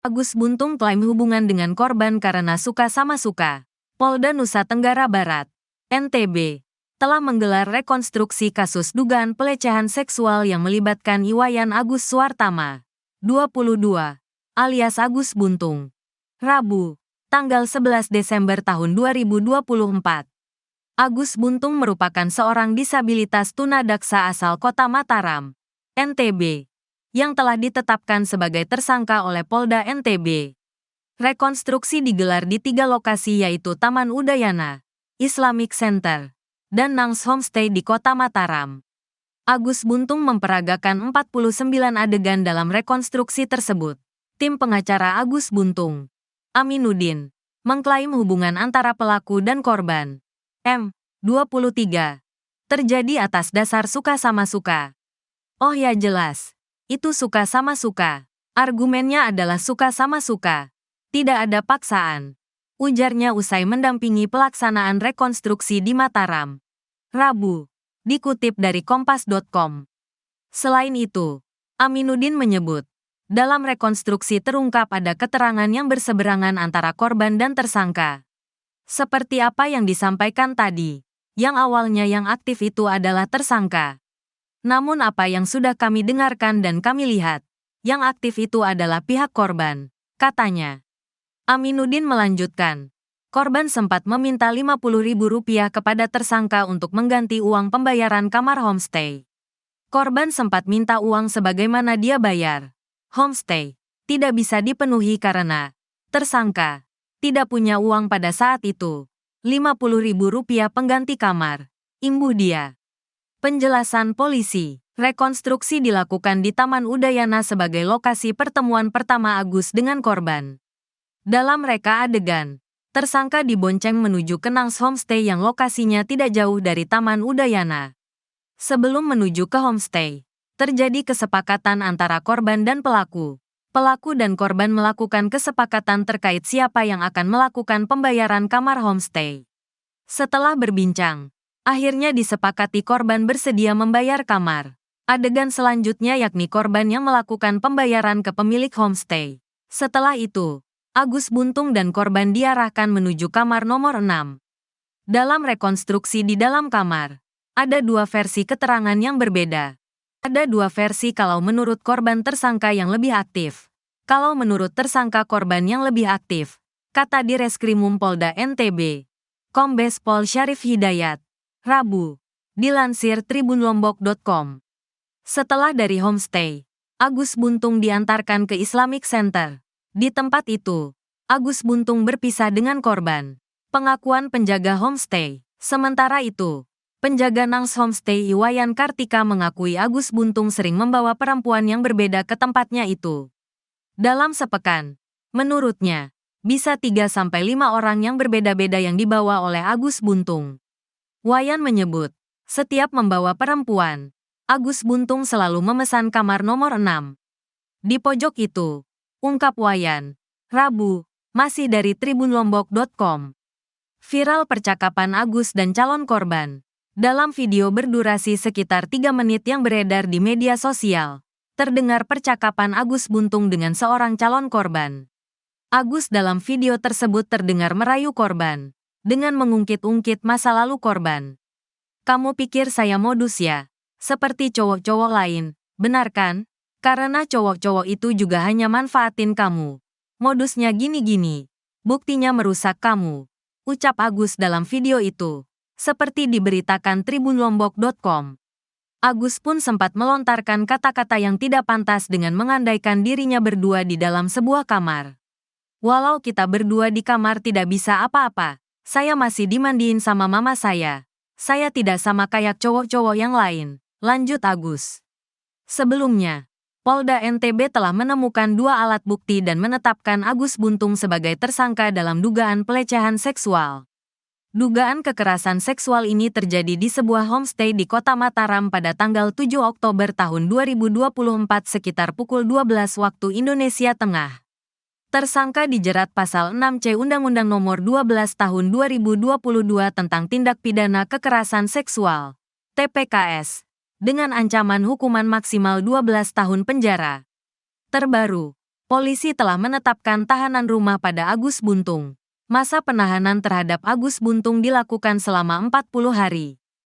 Agus Buntung klaim hubungan dengan korban karena suka sama suka. Polda Nusa Tenggara Barat, NTB, telah menggelar rekonstruksi kasus dugaan pelecehan seksual yang melibatkan Iwayan Agus Suartama, 22, alias Agus Buntung. Rabu, tanggal 11 Desember tahun 2024. Agus Buntung merupakan seorang disabilitas tunadaksa asal Kota Mataram, NTB, yang telah ditetapkan sebagai tersangka oleh Polda NTB. Rekonstruksi digelar di 3 lokasi yaitu Taman Udayana, Islamic Center, dan Nangs Homestay di Kota Mataram. Agus Buntung memperagakan 49 adegan dalam rekonstruksi tersebut. Tim pengacara Agus Buntung, Aminuddin, mengklaim hubungan antara pelaku dan korban, M23, terjadi atas dasar suka sama suka. Oh ya jelas, itu suka sama suka. Argumennya adalah suka sama suka. Tidak ada paksaan, ujarnya usai mendampingi pelaksanaan rekonstruksi di Mataram, Rabu, dikutip dari Kompas.com. Selain itu, Aminuddin menyebut, dalam rekonstruksi terungkap ada keterangan yang berseberangan antara korban dan tersangka. Seperti apa yang disampaikan tadi, yang awalnya yang aktif itu adalah tersangka. Namun apa yang sudah kami dengarkan dan kami lihat, yang aktif itu adalah pihak korban, katanya. Aminuddin melanjutkan, korban sempat meminta Rp50.000 kepada tersangka untuk mengganti uang pembayaran kamar homestay. Korban sempat minta uang sebagaimana dia bayar. Homestay tidak bisa dipenuhi karena tersangka tidak punya uang pada saat itu. Rp50.000 pengganti kamar, imbuh dia. Penjelasan polisi, rekonstruksi dilakukan di Taman Udayana sebagai lokasi pertemuan pertama Agus dengan korban. Dalam reka adegan, tersangka dibonceng menuju ke Nangs Homestay yang lokasinya tidak jauh dari Taman Udayana. Sebelum menuju ke homestay, terjadi kesepakatan antara korban dan pelaku. Pelaku dan korban melakukan kesepakatan terkait siapa yang akan melakukan pembayaran kamar homestay. Setelah berbincang, akhirnya disepakati korban bersedia membayar kamar. Adegan selanjutnya yakni korban yang melakukan pembayaran ke pemilik homestay. Setelah itu, Agus Buntung dan korban diarahkan menuju kamar nomor 6. Dalam rekonstruksi di dalam kamar, ada 2 versi keterangan yang berbeda. Ada 2 versi kalau menurut korban tersangka yang lebih aktif. Kalau menurut tersangka korban yang lebih aktif, kata Direskrimum Polda NTB, Kombes Pol Syarif Hidayat, Rabu, dilansir tribunlombok.com. Setelah dari homestay, Agus Buntung diantarkan ke Islamic Center. Di tempat itu, Agus Buntung berpisah dengan korban. Pengakuan penjaga homestay. Sementara itu, penjaga Nangs Homestay Iwayan Kartika mengakui Agus Buntung sering membawa perempuan yang berbeda ke tempatnya itu. Dalam sepekan, menurutnya, bisa 3-5 orang yang berbeda-beda yang dibawa oleh Agus Buntung. Wayan menyebut, setiap membawa perempuan, Agus Buntung selalu memesan kamar nomor 6. Di pojok itu, ungkap Wayan, Rabu, masih dari tribunlombok.com. Viral percakapan Agus dan calon korban. Dalam video berdurasi sekitar 3 menit yang beredar di media sosial, terdengar percakapan Agus Buntung dengan seorang calon korban. Agus dalam video tersebut terdengar merayu korban, dengan mengungkit-ungkit masa lalu korban. Kamu pikir saya modus ya? Seperti cowok-cowok lain, benar kan? Karena cowok-cowok itu juga hanya manfaatin kamu. Modusnya gini-gini. Buktinya merusak kamu, ucap Agus dalam video itu. Seperti diberitakan tribunlombok.com. Agus pun sempat melontarkan kata-kata yang tidak pantas dengan mengandaikan dirinya berdua di dalam sebuah kamar. Walau kita berdua di kamar tidak bisa apa-apa, saya masih dimandiin sama mama saya. Saya tidak sama kayak cowok-cowok yang lain, lanjut Agus. Sebelumnya, Polda NTB telah menemukan 2 alat bukti dan menetapkan Agus Buntung sebagai tersangka dalam dugaan pelecehan seksual. Dugaan kekerasan seksual ini terjadi di sebuah homestay di Kota Mataram pada tanggal 7 Oktober tahun 2024 sekitar pukul 12 waktu Indonesia Tengah. Tersangka dijerat pasal 6C Undang-Undang Nomor 12 Tahun 2022 tentang Tindak Pidana Kekerasan Seksual, TPKS, dengan ancaman hukuman maksimal 12 tahun penjara. Terbaru, polisi telah menetapkan tahanan rumah pada Agus Buntung. Masa penahanan terhadap Agus Buntung dilakukan selama 40 hari.